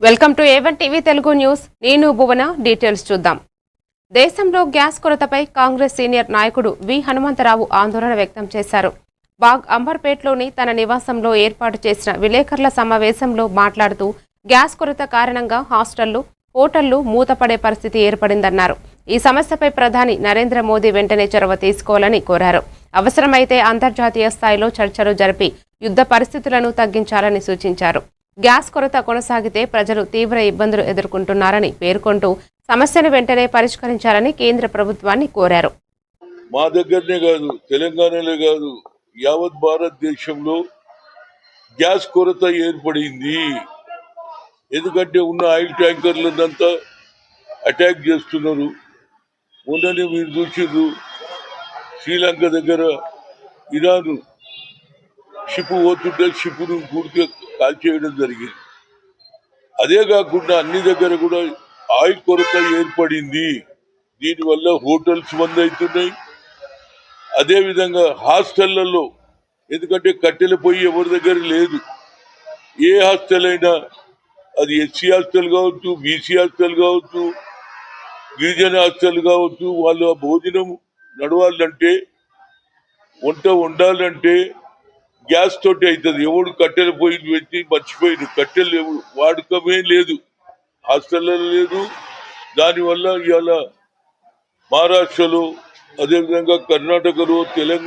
Welcome to A1 TV Telugu news. నేను భువన. Details చూద్దాం. దేశంలో గ్యాస్ కొరతపై కాంగ్రెస్ సీనియర్ నాయకుడు వి హనుమంతరావు ఆందోళన వ్యక్తం చేశారు. బాగ్ అంబర్పేట్లోని తన నివాసంలో ఏర్పాటు చేసిన విలేకరుల సమావేశంలో మాట్లాడుతూ గ్యాస్ కొరత కారణంగా హాస్టళ్లు, హోటళ్లు మూతపడే పరిస్థితి ఏర్పడిందన్నారు. ఈ సమస్యపై ప్రధాని నరేంద్ర మోదీ వెంటనే చొరవ తీసుకోవాలని కోరారు. అవసరమైతే అంతర్జాతీయ స్థాయిలో చర్చలు జరిపి యుద్ధ పరిస్థితులను తగ్గించాలని సూచించారు. గ్యాస్ కొరత కొనసాగితే ప్రజలు తీవ్ర ఇబ్బందులు ఎదుర్కొంటున్నారని పేర్కొంటూ సమస్యను వెంటనే పరిష్కరించాలని కేంద్ర ప్రభుత్వాన్ని కోరారు. మా దగ్గరనే కాదు, తెలంగాణలో కాదు, యావత్ భారతదేశంలో గ్యాస్ కొరత ఏర్పడింది. ఎందుకంటే ఉన్న ఆయిల్ ట్యాంకర్లంతా అటాక్ చేస్తున్నారు. మొన్ననే మీరు చూసిండ్రు, శ్రీలంక దగ్గర ఇరాన్ షిప్ పోతుంటే షిప్ను పూర్తిగా కాల్చేయడం జరిగింది. అదే కాకుండా అన్ని దగ్గర కూడా ఆయిల్ కొరత ఏర్పడింది. దీనివల్ల హోటల్స్ బంద్ అవుతున్నాయి. అదేవిధంగా హాస్టళ్లలో, ఎందుకంటే కట్టెల పొయ్యి ఎవరి దగ్గర లేదు. ఏ హాస్టల్ అయినా, అది ఎస్సీ హాస్టల్ కావచ్చు, బీసీ హాస్టల్ కావచ్చు, గిరిజన హాస్టల్ కావచ్చు, వాళ్ళ భోజనం నడవాలంటే, వంట వండాలంటే గ్యాస్ తోటి అవుతుంది. ఎవడు కట్టెల పొయ్యి పెట్టి మర్చిపోయింది. కట్టెలు వాడకమే లేదు, హాస్టళ్లలో లేదు. దానివల్ల ఇవాళ మహారాష్ట్రలో, అదేవిధంగా కర్ణాటకలో, తెలంగాణ